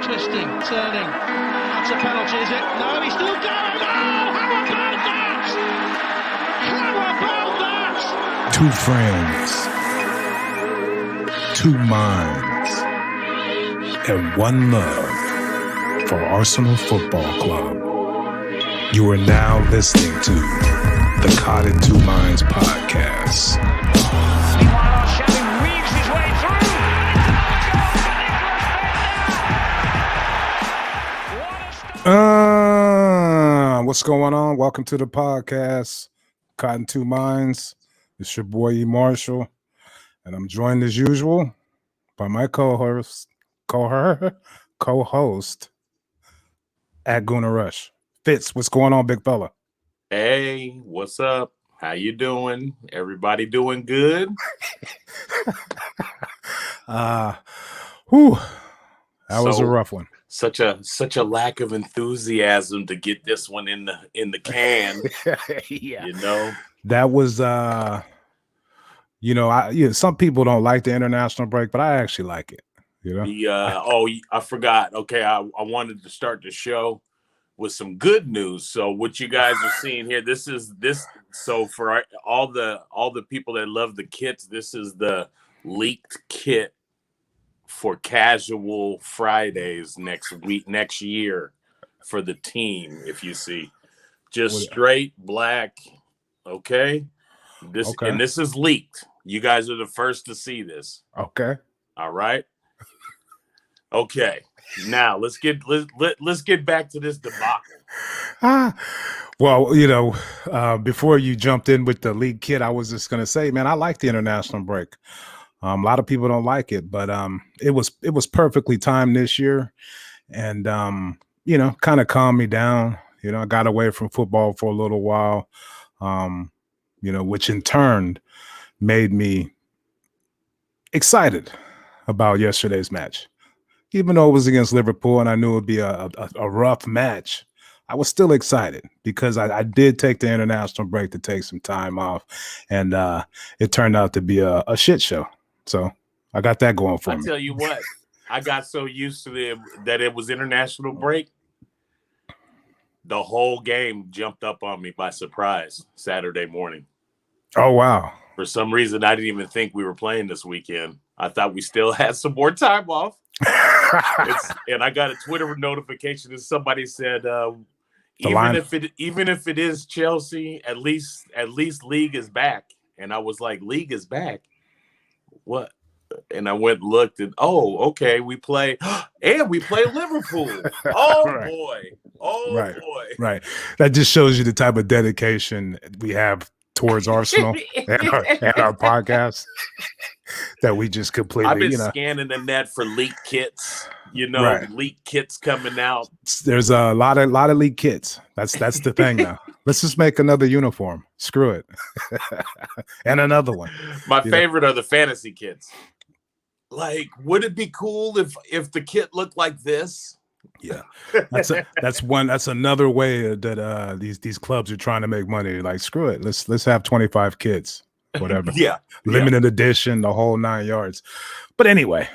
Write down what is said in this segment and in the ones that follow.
twisting, turning. That's a penalty, is it? No, he's still going. Oh, how about that? How about that? Two friends, two minds, and one love for Arsenal Football Club. You are now listening to the Caught in Two Minds podcast. What's going on? Welcome to the podcast, Caught in Two Minds. It's your boy Marshall, and I'm joined as usual by my co-host at Guna Rush. Fitz, what's going on, big fella? Hey, what's up? How you doing? Everybody doing good? That was a rough one. Such a lack of enthusiasm to get this one in the can. Yeah. You know? That was some people don't like the international break, but I actually like it. You know? I forgot. Okay, I wanted to start the show with some good news. So what you guys are seeing here, so for all the people that love the kits, this is the leaked kit for casual Fridays next year for the team. If you see, just straight black. Okay. And this is leaked. You guys are the first to see this. Okay. All right. Okay. Now let's get back to this debacle. Well, before you jumped in with the league kit, I was just gonna say, man, I like the international break. A lot of people don't like it, but it was perfectly timed this year, and kind of calmed me down. I got away from football for a little while, which in turn made me excited about yesterday's match. Even though it was against Liverpool and I knew it would be a rough match, I was still excited because I did take the international break to take some time off, and it turned out to be a shit show. So I got that going for me. I tell you what, I got so used to that it was international break. The whole game jumped up on me by surprise Saturday morning. Oh, wow. For some reason, I didn't even think we were playing this weekend. I thought we still had some more time off. And I got a Twitter notification that somebody said, even if it is Chelsea, at least League is back. And I was like, League is back? What? And I went and looked and okay, we play Liverpool. Oh right. Boy. Boy. Right. That just shows you the type of dedication we have towards Arsenal and our podcast that we just completely. I've been scanning the net for leaked kits. Right. Leaked kits coming out. There's a lot of leaked kits. That's the thing now. Let's just make another uniform. Screw it, and another one. My favorite are the fantasy kits. Like, would it be cool if the kit looked like this? Yeah, that's another way that these clubs are trying to make money. Like, screw it, let's have 25 kits, whatever. Yeah, limited edition, the whole 9 yards. But anyway,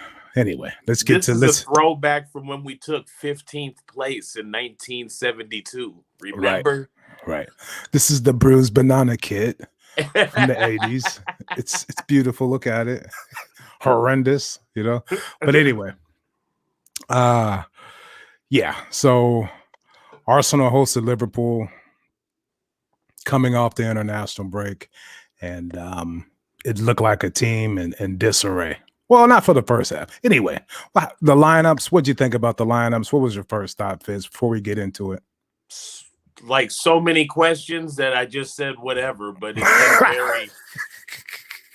let's get to this. Is a throwback from when we took 15th place in 1972. Remember? Right. This is the bruised banana kit from the 80s. It's beautiful. Look at it. Horrendous, But anyway, yeah. So Arsenal hosted Liverpool coming off the international break, and it looked like a team in disarray. Well, not for the first half. Anyway, the lineups. What'd you think about the lineups? What was your first thought, Fizz, before we get into it? Like, so many questions that I just said whatever, but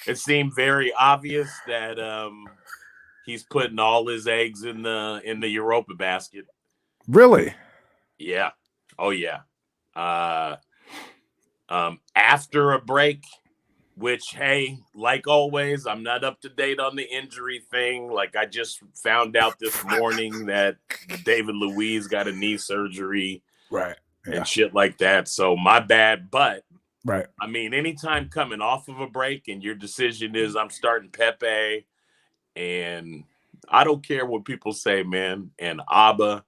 it seemed very obvious that he's putting all his eggs in the Europa basket. Really? Yeah. Oh yeah. After a break, which, hey, like always, I'm not up to date on the injury thing. Like, I just found out this morning that David Luiz got a knee surgery. Right. And shit like that. So my bad. But right. I mean, anytime coming off of a break and your decision is I'm starting Pepe and I don't care what people say, man. And ABBA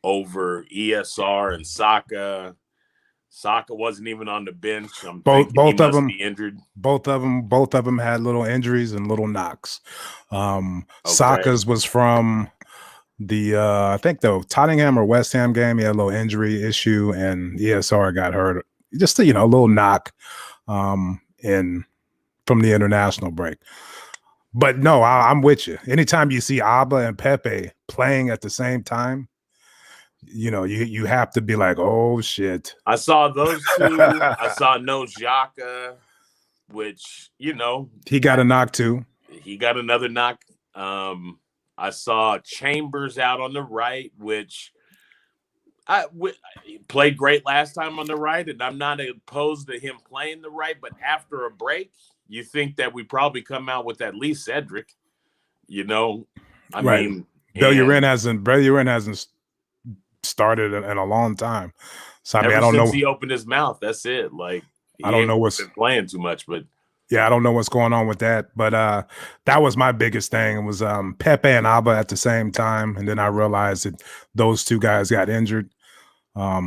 over ESR and Saka. Saka wasn't even on the bench. I'm thinking he must be injured. Both of them had little injuries and little knocks. Saka's was from the I think the Tottenham or West Ham game. He had a little injury issue, and ESR got hurt. Just a little knock in from the international break. But no, I'm with you. Anytime you see ABBA and Pepe playing at the same time, you have to be like, oh shit. I saw those two. I saw No Xhaka, which he got a knock too. He got another knock. I saw Chambers out on the right, which he played great last time on the right, and I'm not opposed to him playing the right. But after a break, you think that we probably come out with at least Cedric. I mean, Bellerin hasn't started in a long time. So I don't know. He opened his mouth. That's it. Like I don't know what's been playing too much, but yeah, I don't know what's going on with that. But that was my biggest thing. It was Pepe and ABBA at the same time, and then I realized that those two guys got injured,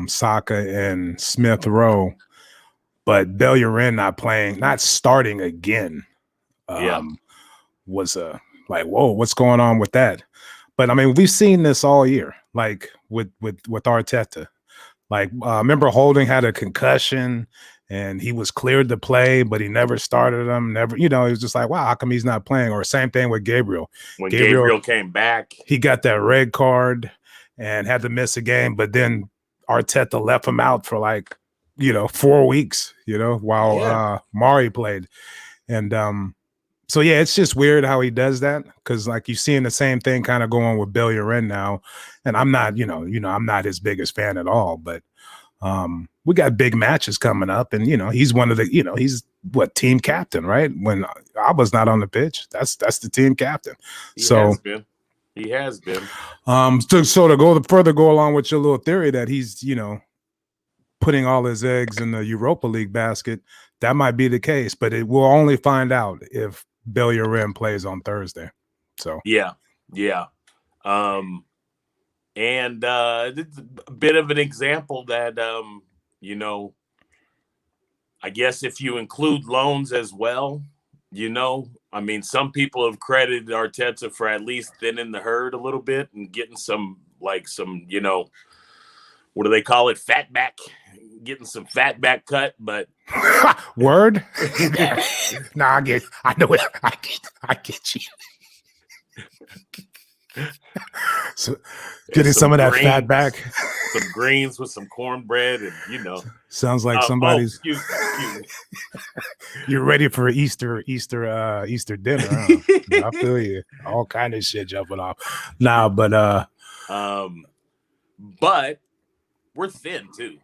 Saka and Smith Rowe. But Bellerin not starting again. Was like, whoa, what's going on with that? But I mean, we've seen this all year, like with Arteta. Like, remember Holding had a concussion and he was cleared to play, but he never started him. Never, it was just like, wow, how come he's not playing? Or same thing with Gabriel. When Gabriel came back, he got that red card and had to miss a game, but then Arteta left him out for 4 weeks, while Mari played. And so yeah, it's just weird how he does that, because like you're seeing the same thing kind of going with Bellerin now. And I'm not, I'm not his biggest fan at all, but we got big matches coming up, and he's one of the, he's team captain, right? When I was not on the pitch, that's the team captain. He has been. To further go along with your little theory that he's, putting all his eggs in the Europa League basket, that might be the case, but we'll only find out if Bellerin plays on Thursday. So yeah. And it's a bit of an example that I guess if you include loans as well, I mean, some people have credited Arteta for at least thinning the herd a little bit and getting some, what do they call it? Getting some fat back cut, but word. No, I get you. So getting some of that fat back, some greens with some cornbread, and sounds like somebody's. Excuse me. You're ready for Easter dinner. Huh? I feel you. All kind of shit jumping off. Nah, but we're thin too.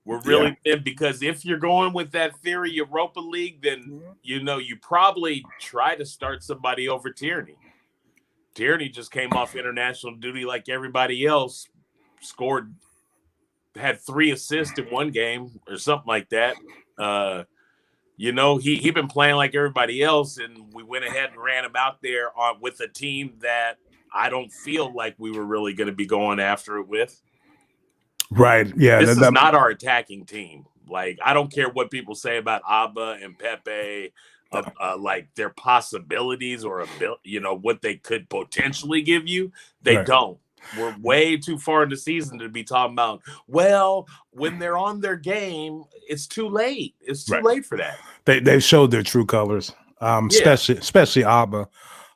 We're really thin, because if you're going with that theory Europa League, then you probably try to start somebody over Tierney. Tierney just came off international duty like everybody else, had 3 assists in one game or something like that. He been playing like everybody else, and we went ahead and ran him out there with a team that I don't feel like we were really going to be going after it with. Right. Yeah. This is not our attacking team. Like, I don't care what people say about ABBA and Pepe, like their possibilities or what they could potentially give you. They don't. We're way too far in the season to be talking about, well, when they're on their game, it's too late. It's too late for that. They've showed their true colors, especially ABBA.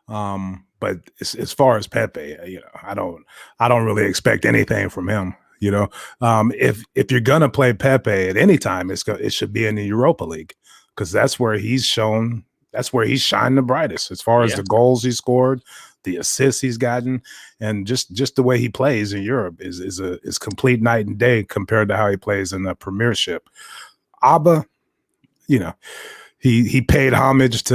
But as far as Pepe, I don't really expect anything from him. If you're gonna play Pepe at any time, it should be in the Europa League, because that's where he's shined the brightest as far as the goals he scored, the assists he's gotten, and just the way he plays in Europe is complete night and day compared to how he plays in the Premiership. ABBA, he paid homage to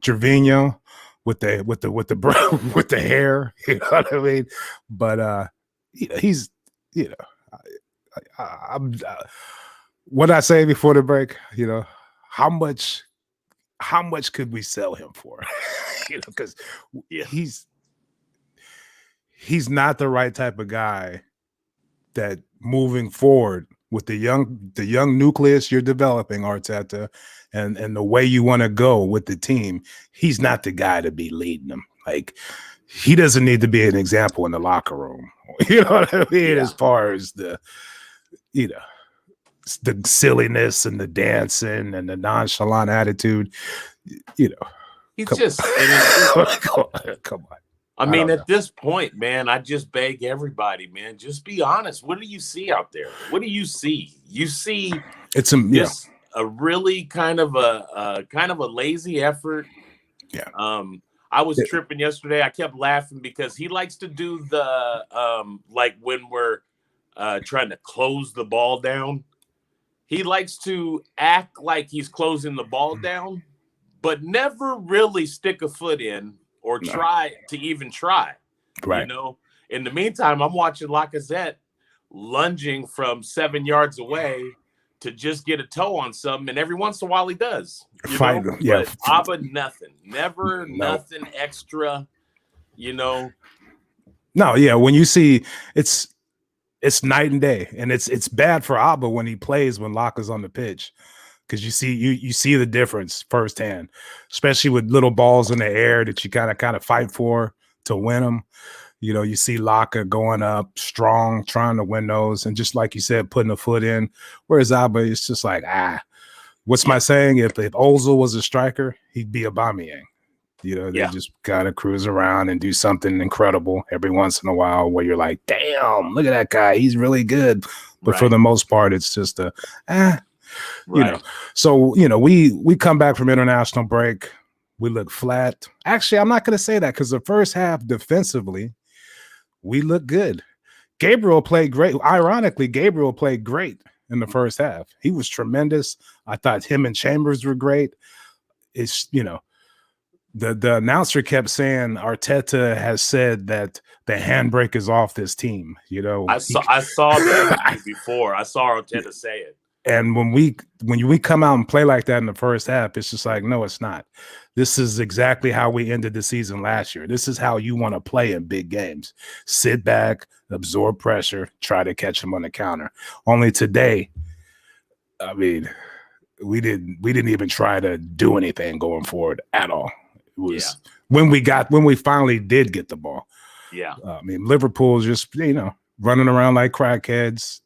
Gervinho with the hair, you know what I mean? But he's. What did I say before the break? How much could we sell him for? Because he's not the right type of guy that moving forward with the young nucleus you're developing, Arteta, and the way you want to go with the team. He's not the guy to be leading them. Like, he doesn't need to be an example in the locker room. You know what I mean? Yeah. As far as the, you know, the silliness and the dancing and the nonchalant attitude, you know. He's Come just, come on. I mean, at this point, man, I just beg everybody, man, just be honest. What do you see out there? What do you see? You see It's a really kind of a lazy effort. Yeah. I was tripping yesterday. I kept laughing because he likes to do the like when we're trying to close the ball down. He likes to act like he's closing the ball down, but never really stick a foot in or try to even try. Right. You know, in the meantime, I'm watching Lacazette lunging from 7 yards away to just get a toe on something, and every once in a while he does. Yeah. But Abba, nothing. Never nothing extra, you know. No, yeah. When you see it's night and day, and it's bad for Abba when he plays when Laka's on the pitch. Because you see the difference firsthand, especially with little balls in the air that you kind of fight for to win them. You know, you see Laka going up strong, trying to win those, and just like you said, putting a foot in. Whereas Abba, it's just like, what's my saying? If Ozil was a striker, he'd be Aubameyang. You know, they just kind of cruise around and do something incredible every once in a while where you're like, damn, look at that guy, he's really good. But for the most part, it's just you know, so, you know, we come back from international break. We look flat. Actually, I'm not going to say that because the first half defensively, we look good. Gabriel played great. Ironically, Gabriel played great in the first half. He was tremendous. I thought him and Chambers were great. It's, you know, the announcer kept saying Arteta has said that the handbrake is off this team. You know, I saw that before. I saw Arteta say it. And when we come out and play like that in the first half, it's just like, no, it's not. This is exactly how we ended the season last year. This is how you want to play in big games. Sit back, absorb pressure, try to catch them on the counter. Only today, I mean, we didn't even try to do anything going forward at all. It was when we finally did get the ball. Yeah. I mean, Liverpool's just, you know, running around like crackheads,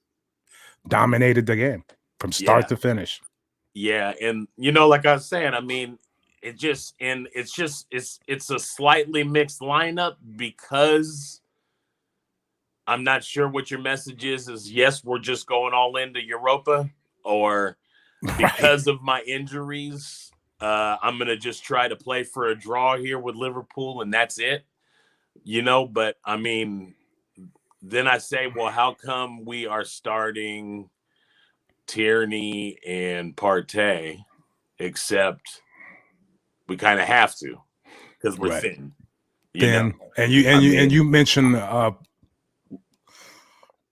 dominated the game from start to finish. Yeah, and you know, like I was saying, I mean, it's a slightly mixed lineup because I'm not sure what your message is yes, we're just going all into Europa, or because of my injuries, I'm gonna just try to play for a draw here with Liverpool and that's it. You know, but I mean, then I say, well, how come we are starting Tierney and Partey, except we kind of have to because we're thin. You know? You mentioned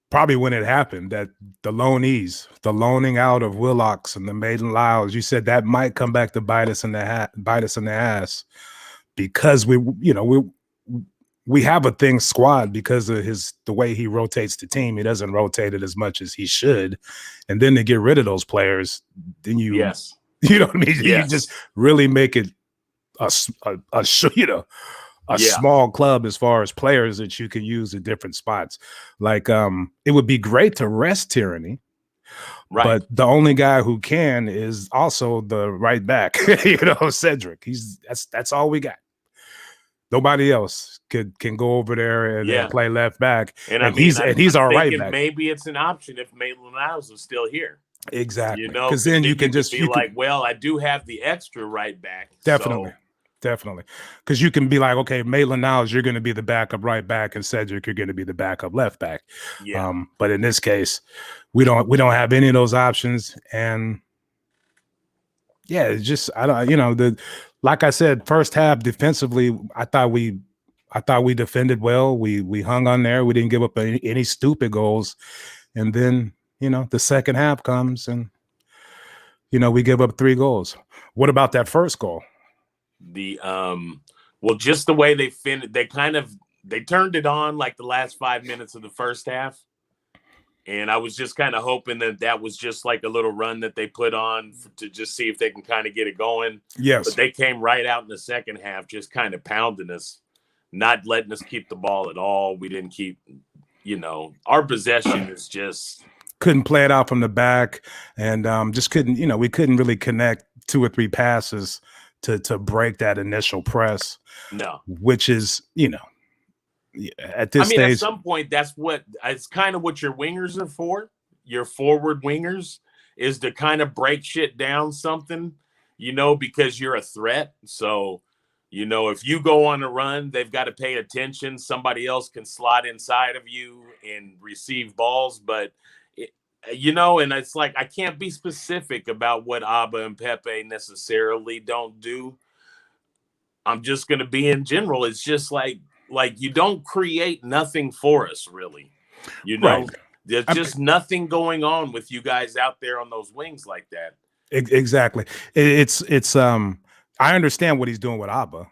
probably when it happened that the loaning out of Willocks and the Maitland-Niles, you said that might come back to bite us in the ass because we have a thing squad because of the way he rotates the team. He doesn't rotate it as much as he should. And then to get rid of those players, then you know what I mean? You just really make it a small club as far as players that you can use at different spots. Like it would be great to rest Tierney. Right. But the only guy who can is also the right back, Cedric. That's all we got. Nobody else can go over there and play left back. And he's our right back. Maybe it's an option if Maitland-Niles is still here. Exactly. You know, because then you can just be like, well, I do have the extra right back. Definitely. Because you can be like, okay, Maitland-Niles, you're going to be the backup right back, and Cedric, you're going to be the backup left back. Yeah. But in this case, we don't have any of those options, and it's just like I said, first half defensively, I thought we defended well. We hung on there. We didn't give up any stupid goals, and then the second half comes and we give up 3 goals. What about that first goal? Just the way they finished, they kind of they turned it on like the last 5 minutes of the first half. And I was just kind of hoping that was just like a little run that they put on to just see if they can kind of get it going. Yes. But they came right out in the second half, just kind of pounding us, not letting us keep the ball at all. We didn't keep, our possession is just. Couldn't play it out from the back, and just couldn't, we couldn't really connect 2 or 3 passes to break that initial press. No. Which is, at this stage, at some point, it's kind of what your wingers are for. Your forward wingers is to kind of break shit down something, because you're a threat. So, if you go on a run, they've got to pay attention. Somebody else can slide inside of you and receive balls. But, and it's like I can't be specific about what Abba and Pepe necessarily don't do. I'm just going to be in general. It's just like you don't create nothing for us, really. Right. There's just nothing going on with you guys out there on those wings like that. Exactly. It's I understand what he's doing with Abba.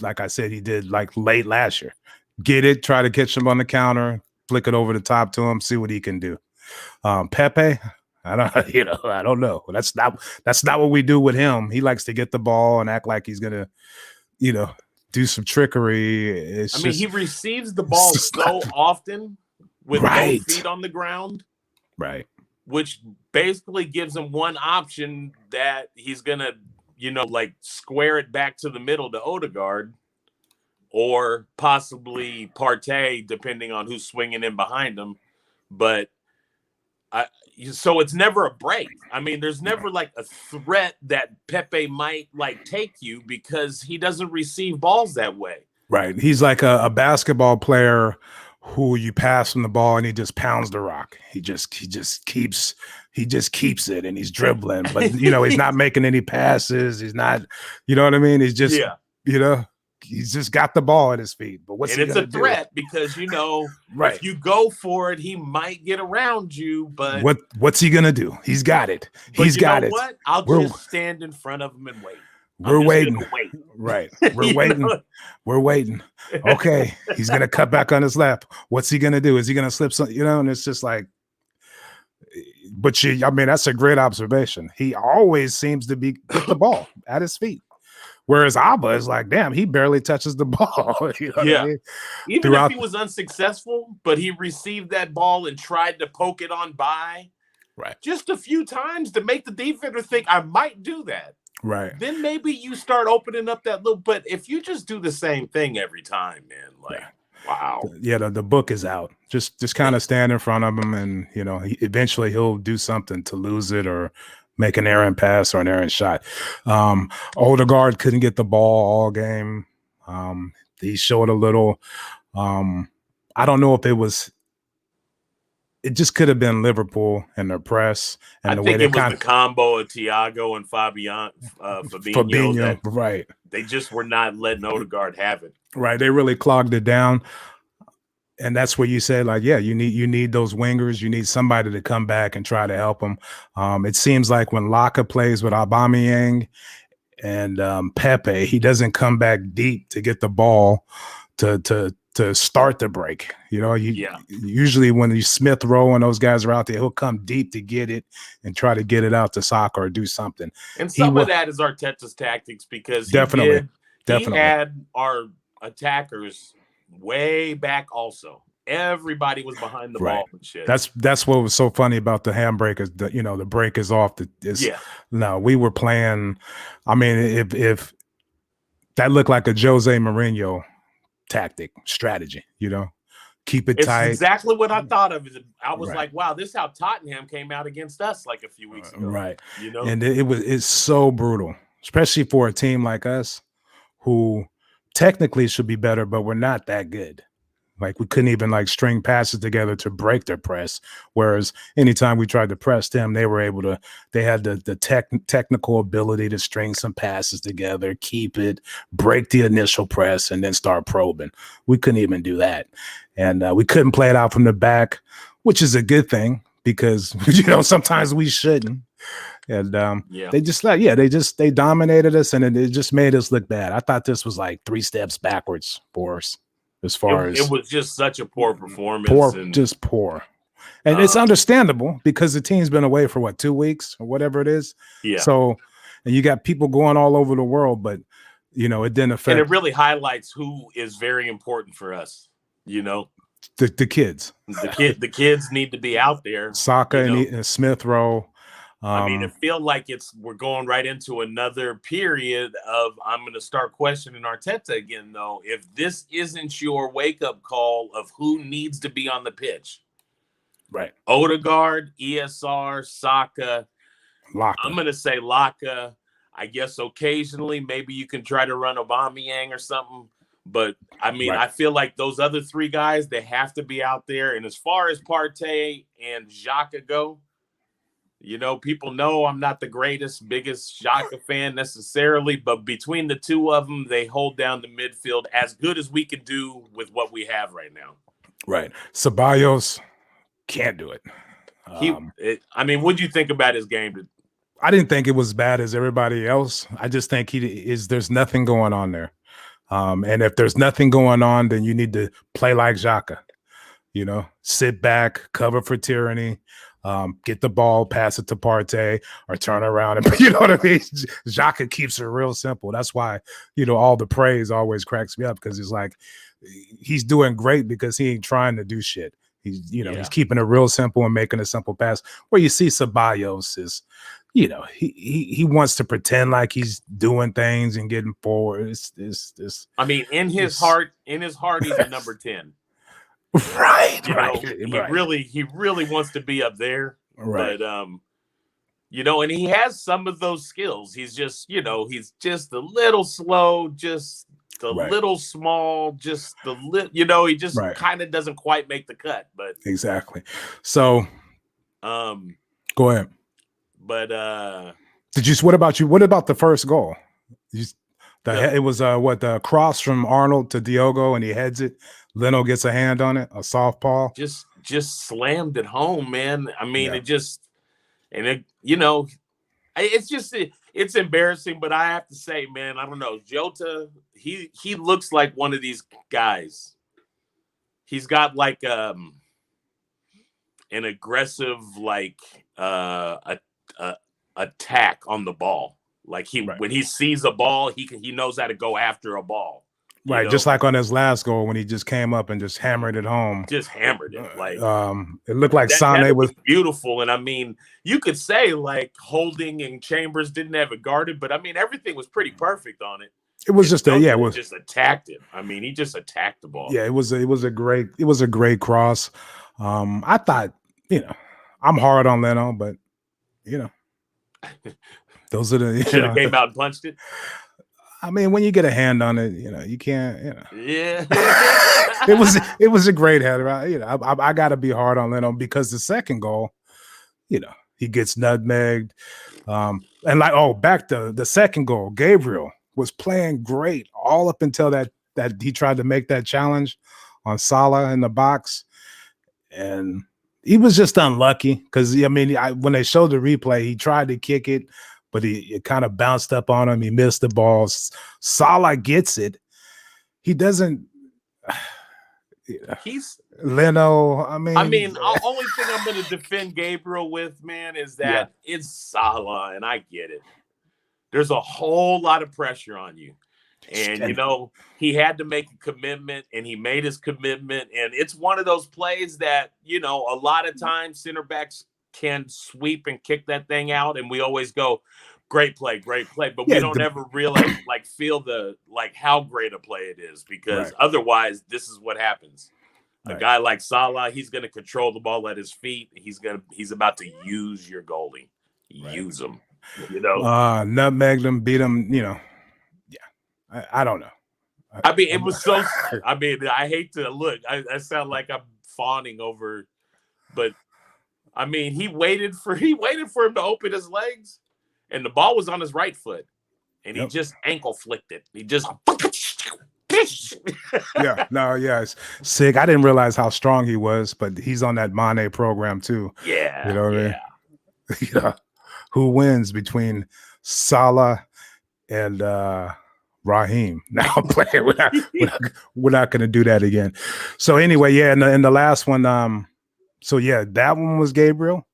Like I said, he did like late last year. Get it, try to catch him on the counter, flick it over the top to him, see what he can do. Pepe, I don't know. That's not what we do with him. He likes to get the ball and act like he's gonna, do some trickery. He receives the ball so often with both feet on the ground. Right. Which basically gives him one option that he's going to, square it back to the middle to Odegaard or possibly Partey, depending on who's swinging in behind him. But so it's never a break. There's never like a threat that Pepe might take you because he doesn't receive balls that way. Right. He's like a basketball player who you pass him the ball and he just pounds the rock. He just keeps it and he's dribbling, but he's not making any passes. He's not, you know what I mean? He's just, he's just got the ball at his feet. But it's a threat because right. If you go for it, he might get around you. But what's he gonna do? He's got it. He's got it. What? I'll just stand in front of him and wait. We're waiting. Right. We're waiting. We're waiting. Okay. He's gonna cut back on his lap. What's he gonna do? Is he gonna slip some? And it's just like. But that's a great observation. He always seems to get the ball at his feet. Whereas Abba is like, damn, he barely touches the ball. What I mean? Even if he was unsuccessful, but he received that ball and tried to poke it on by just a few times to make the defender think I might do that. Right. Then maybe you start opening up that little, but if you just do the same thing every time, man, wow. Yeah, the book is out. Just kind of stand in front of him and, eventually he'll do something to lose it or make an errant pass or an errant shot. Odegaard couldn't get the ball all game. He showed a little. I don't know if it just could have been Liverpool and their press. And I think it was the combo of Thiago and Fabinho. Right. They just were not letting Odegaard have it. Right. They really clogged it down. And that's where you say, you need those wingers. You need somebody to come back and try to help them. It seems like when Laka plays with Aubameyang and Pepe, he doesn't come back deep to get the ball to start the break. Usually when you Smith Rowe and those guys are out there, he'll come deep to get it and try to get it out to Saka or do something. And some of that is Arteta's tactics because he had our attackers way back also. Everybody was behind the ball and shit. That's what was so funny about the handbrake is the break is off. No, we were playing. If that looked like a Jose Mourinho tactic strategy, keep it tight. It's exactly what I thought of. I was like, wow, this is how Tottenham came out against us like a few weeks ago. Right. And it's so brutal, especially for a team like us who technically should be better, but we're not that good. Like we couldn't even string passes together to break their press. Whereas anytime we tried to press them, they were able to, they had the technical ability to string some passes together, keep it, break the initial press, and then start probing. We couldn't even do that. And we couldn't play it out from the back, which is a good thing because, sometimes we shouldn't. And they dominated us and it just made us look bad. I thought this was 3 steps backwards for us. as far as it was just such a poor performance. Poor. And it's understandable because the team's been away for 2 weeks or whatever it is. Yeah. So, and you got people going all over the world, but it didn't affect. And it really highlights who is very important for us. The kids. The kids need to be out there. Saka and Smith Rowe. It feels like we're going right into another period of I'm going to start questioning Arteta again, though. If this isn't your wake-up call of who needs to be on the pitch. Right. Odegaard, ESR, Saka. Laka. I'm going to say Laka. I guess occasionally maybe you can try to run Aubameyang or something. But, I feel like those other three guys, they have to be out there. And as far as Partey and Xhaka go, people know I'm not the biggest Xhaka fan necessarily, but between the two of them, they hold down the midfield as good as we can do with what we have right now. Right. Ceballos can't do it. What'd you think about his game? I didn't think it was bad as everybody else. I just think there's nothing going on there. And if there's nothing going on, then you need to play like Xhaka. Sit back, cover for Tyranny. Get the ball, pass it to Partey, or turn around and you know what I mean. Xhaka keeps it real simple. That's why all the praise always cracks me up because it's like he's doing great because he ain't trying to do shit. He's he's keeping it real simple and making a simple pass. Where you see Ceballos is, he wants to pretend like he's doing things and getting forward. In his heart, he's a number 10. Right. He really wants to be up there. Right. But and he has some of those skills. He's just, he's just a little slow, just a little small, just a little, he just kind of doesn't quite make the cut. But exactly. So go ahead. But what about the first goal? It was the cross from Arnold to Diogo and he heads it. Leno gets a hand on it, a softball. Just slammed it home, man. It's embarrassing, but I have to say, man, I don't know. Jota, he looks like one of these guys. He's got like an aggressive attack on the ball. Like when he sees a ball, he knows how to go after a ball. Right, just like on his last goal when he just came up and just hammered it home. Just hammered it. It looked like Sané was beautiful. And you could say like Holding and Chambers didn't have it guarded, but everything was pretty perfect on it. It was just just attacked it. He just attacked the ball. Yeah, it was a great cross. I thought, I'm hard on Leno, but those are the should have came out and punched it. When you get a hand on it, you can't, Yeah. it was a great header. I got to be hard on Leno because the second goal, he gets nutmegged. Back to the second goal, Gabriel was playing great all up until that he tried to make that challenge on Salah in the box. And he was just unlucky because, when they showed the replay, he tried to kick it, but it kind of bounced up on him. He missed the ball. Salah gets it. He doesn't. He's Leno. the only thing I'm going to defend Gabriel with, man, is that it's Salah, and I get it. There's a whole lot of pressure on you. And, he had to make a commitment, and he made his commitment. And it's one of those plays that, a lot of times center backs can sweep and kick that thing out. And we always go, great play. But we don't ever realize, feel how great a play it is because otherwise this is what happens. A guy like Salah, he's going to control the ball at his feet. He's about to use your goalie. Use him, nutmegged him, beat him, I don't know. It was so. I hate to look. I sound like I'm fawning over, but he waited for him to open his legs, and the ball was on his right foot, and he just ankle flicked it. He just. It's sick. I didn't realize how strong he was, but he's on that Mane program too. Yeah, you know what I mean? Who wins between Salah and Raheem. Now I'm playing. We're not going to do that again. So anyway, yeah, in the last one, so yeah, that one was Gabriel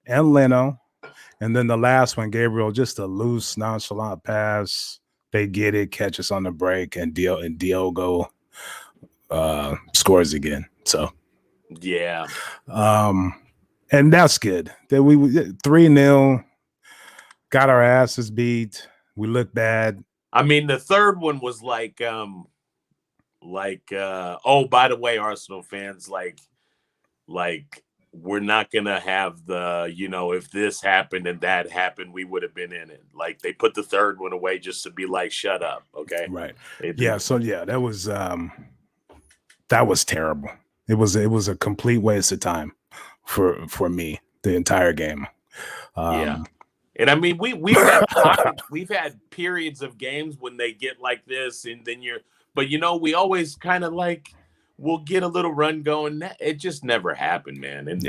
and Leno. And then the last one, Gabriel, just a loose, nonchalant pass. They get it, catches on the break, and Diogo scores again. So yeah. And that's good. That we 3-0, got our asses beat. We look bad. I mean, the third one was like, oh, by the way, Arsenal fans, like we're not gonna have the, if this happened and that happened, we would have been in it. Like they put the third one away just to be like, shut up, okay? Right. Yeah. So yeah, that was terrible. It was a complete waste of time for me the entire game. Yeah. And I mean, we've had periods of games when they get like this, and then but we always kind of like we'll get a little run going. It just never happened, man. And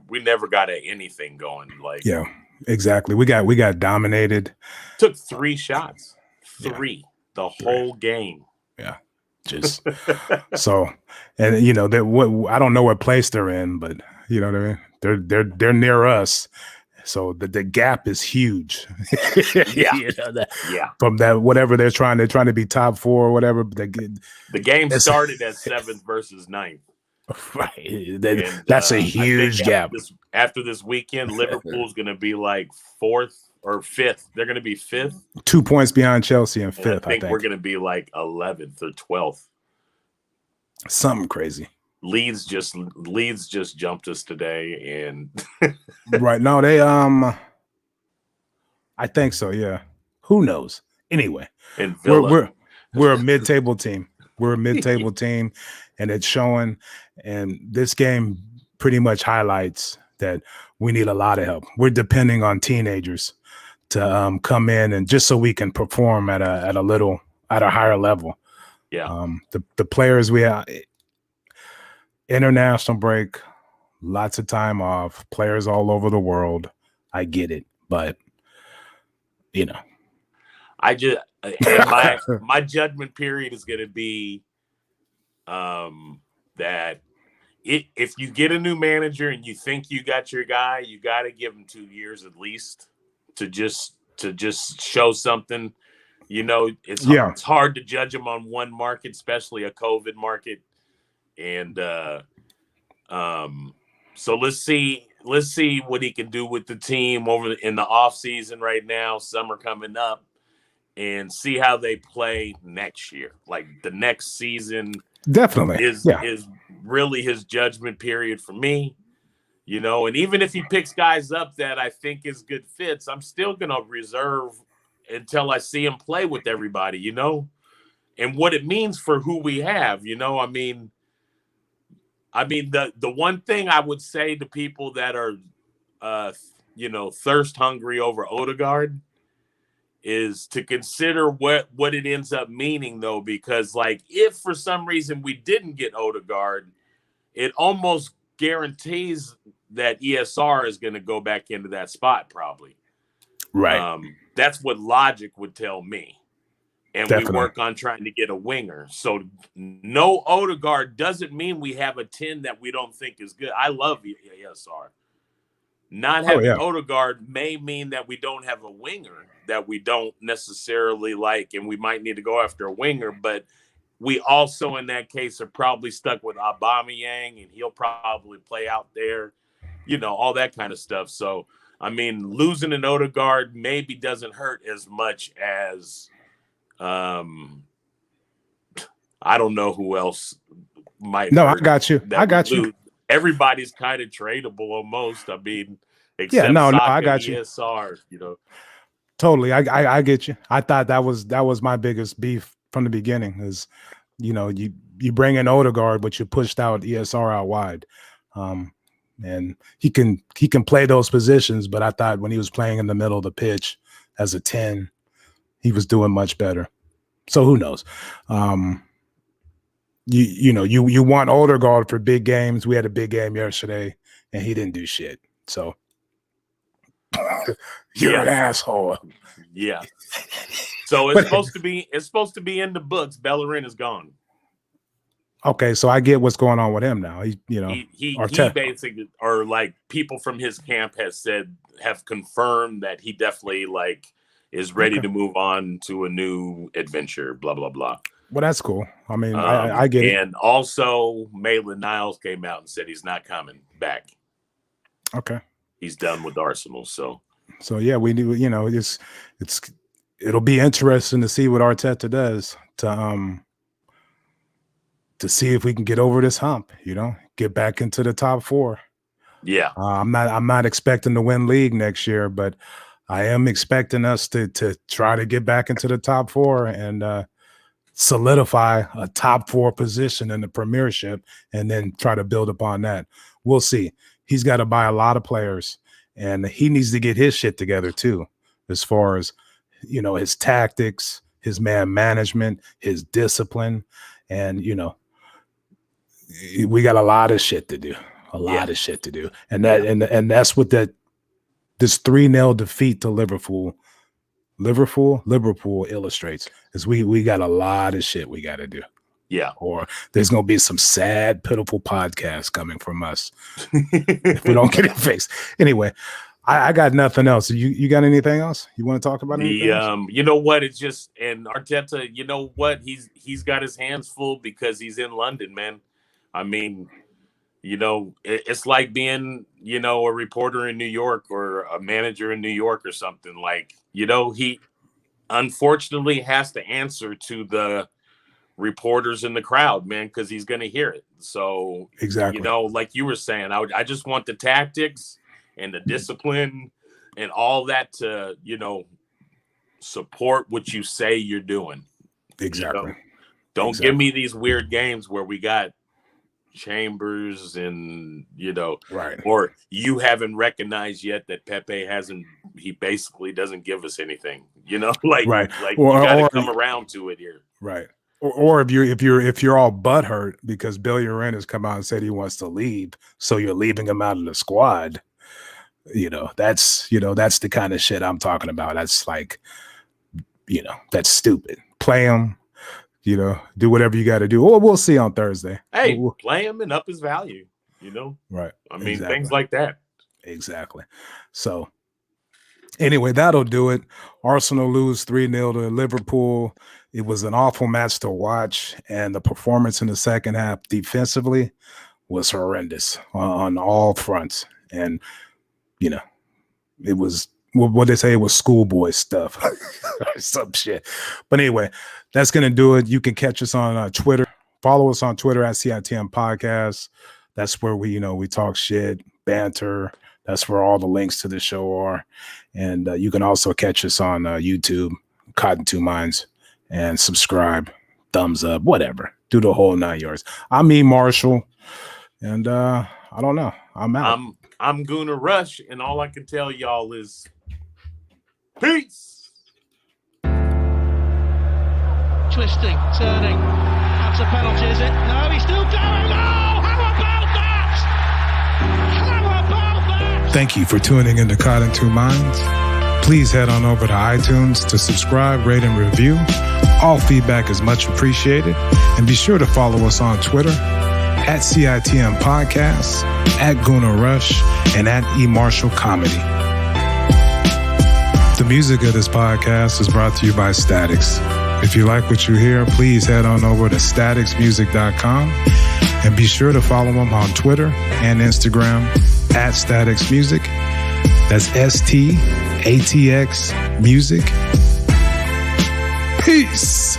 we never got anything going. Like, yeah, exactly. We got dominated. Took 3 shots, the whole game. Yeah, just so, and that I don't know what place they're in, but you know what I mean. They're near us. So the gap is huge. From that, whatever they're trying to be top 4 or whatever. The game started at 7th versus 9th. Right. That's a huge gap. After this weekend, Liverpool's going to be like 4th or 5th. They're going to be 5th. 2 points behind Chelsea and 5th. I think we're going to be like 11th or 12th. Something crazy. Leeds just jumped us today, and right. No, they I think so. Yeah. Who knows? Anyway, and we're a mid-table team. We're a mid-table team, and it's showing. And this game pretty much highlights that we need a lot of help. We're depending on teenagers to come in and just so we can perform at a higher level. Yeah. The players we have. International break, lots of time off, players all over the world. I get it, but I just my judgment period is going to be that if you get a new manager and you think you got your guy, you got to give him 2 years at least to just show something. It's hard to judge him on one market, especially a COVID market. And so let's see what he can do with the team in the off season right now, summer coming up, and see how they play next year. Like the next season definitely is really his judgment period for me. And even if he picks guys up that I think is good fits, I'm still gonna reserve until I see him play with everybody, and what it means for who we have, I mean, the one thing I would say to people that are, thirst hungry over Odegaard is to consider what it ends up meaning, though, because like if for some reason we didn't get Odegaard, it almost guarantees that ESR is going to go back into that spot probably. Right. That's what logic would tell me. And Definitely. We work on trying to get a winger. So no Odegaard doesn't mean we have a 10 that we don't think is good. I love ESR. Not having Odegaard may mean that we don't have a winger that we don't necessarily like, and we might need to go after a winger. But we also, in that case, are probably stuck with Aubameyang, and he'll probably play out there, all that kind of stuff. So, I mean, losing an Odegaard maybe doesn't hurt as much as I don't know who else might. No, I got you. Everybody's kind of tradable almost. I mean, except I got you. ESR, Totally. I get you. I thought that was my biggest beef from the beginning is, you bring in Odegaard, but you pushed out ESR out wide. And he can play those positions, but I thought when he was playing in the middle of the pitch as a 10, he was doing much better. So who knows? You want Odegaard for big games. We had a big game yesterday, and he didn't do shit. So you're an asshole. Yeah. So it's supposed to be in the books. Bellerin is gone. Okay, so I get what's going on with him now. He basically, or like people from his camp have confirmed that he definitely like is ready to move on to a new adventure. Blah blah blah. Well, that's cool. I mean, I get it. And also, Maitland-Niles came out and said he's not coming back. Okay, he's done with Arsenal. So yeah, we do. You know, it'll be interesting to see what Arteta does to see if we can get over this hump, you know, get back into the top 4. Yeah. I'm not expecting to win league next year, but I am expecting us to try to get back into the top 4 and solidify a top 4 position in the Premiership and then try to build upon that. We'll see. He's got to buy a lot of players and he needs to get his shit together too, as far as, you know, his tactics, his man management, his discipline, and, you know, we got a lot of shit to do, of shit to do. And that, and that's what this 3-0 defeat to Liverpool illustrates, is we got a lot of shit we got to do. Yeah. Or there's going to be some sad, pitiful podcasts coming from us if we don't get it fixed. Anyway, I got nothing else. You got anything else you want to talk about? You know what? It's just, and Arteta, you know what? He's got his hands full because he's in London, man. I mean, you know, it's like being, you know, a reporter in New York or a manager in New York or something. Like, you know, he unfortunately has to answer to the reporters in the crowd, man, because he's going to hear it. So, exactly, you know, like you were saying, I just want the tactics and the discipline and all that to, you know, support what you say you're doing. Exactly. You know? Don't give me these weird games where we got Chambers and, you know, right, or you haven't recognized yet that Pepe he basically doesn't give us anything, you know, like, right, like you gotta come around to it here. Right. Or if you're all butthurt because Bellerin has come out and said he wants to leave, so you're leaving him out of the squad, that's the kind of shit I'm talking about. That's like, that's stupid. Play him, do whatever you got to do. Or we'll see on Thursday. Hey, play him and up his value, Right. I mean, things like that. Exactly. So anyway, that'll do it. Arsenal lose 3-0 to Liverpool. It was an awful match to watch, and the performance in the second half defensively was horrendous on all fronts. And, it was what they say, it was schoolboy stuff or some shit. But anyway, that's going to do it. You can catch us on Twitter. Follow us on Twitter at CITM Podcast. That's where we talk shit, banter. That's where all the links to the show are. And you can also catch us on YouTube, Cotton Two Minds, and subscribe, thumbs up, whatever. Do the whole 9 yards. I'm Marshall, and I don't know. I'm out. I'm Guna Rush, and all I can tell y'all is peace. Twisting, turning. That's a penalty, is it? No, he's still going. Oh, how about that? How about that? Thank you for tuning into Cotton Two Minds. Please head on over to iTunes to subscribe, rate, and review. All feedback is much appreciated. And be sure to follow us on Twitter at CITM Podcasts, at Guna Rush, and at eMarshall Comedy. The music of this podcast is brought to you by Statics. If you like what you hear, please head on over to staticsmusic.com and be sure to follow them on Twitter and Instagram at Statics Music. That's STATX Music. Peace.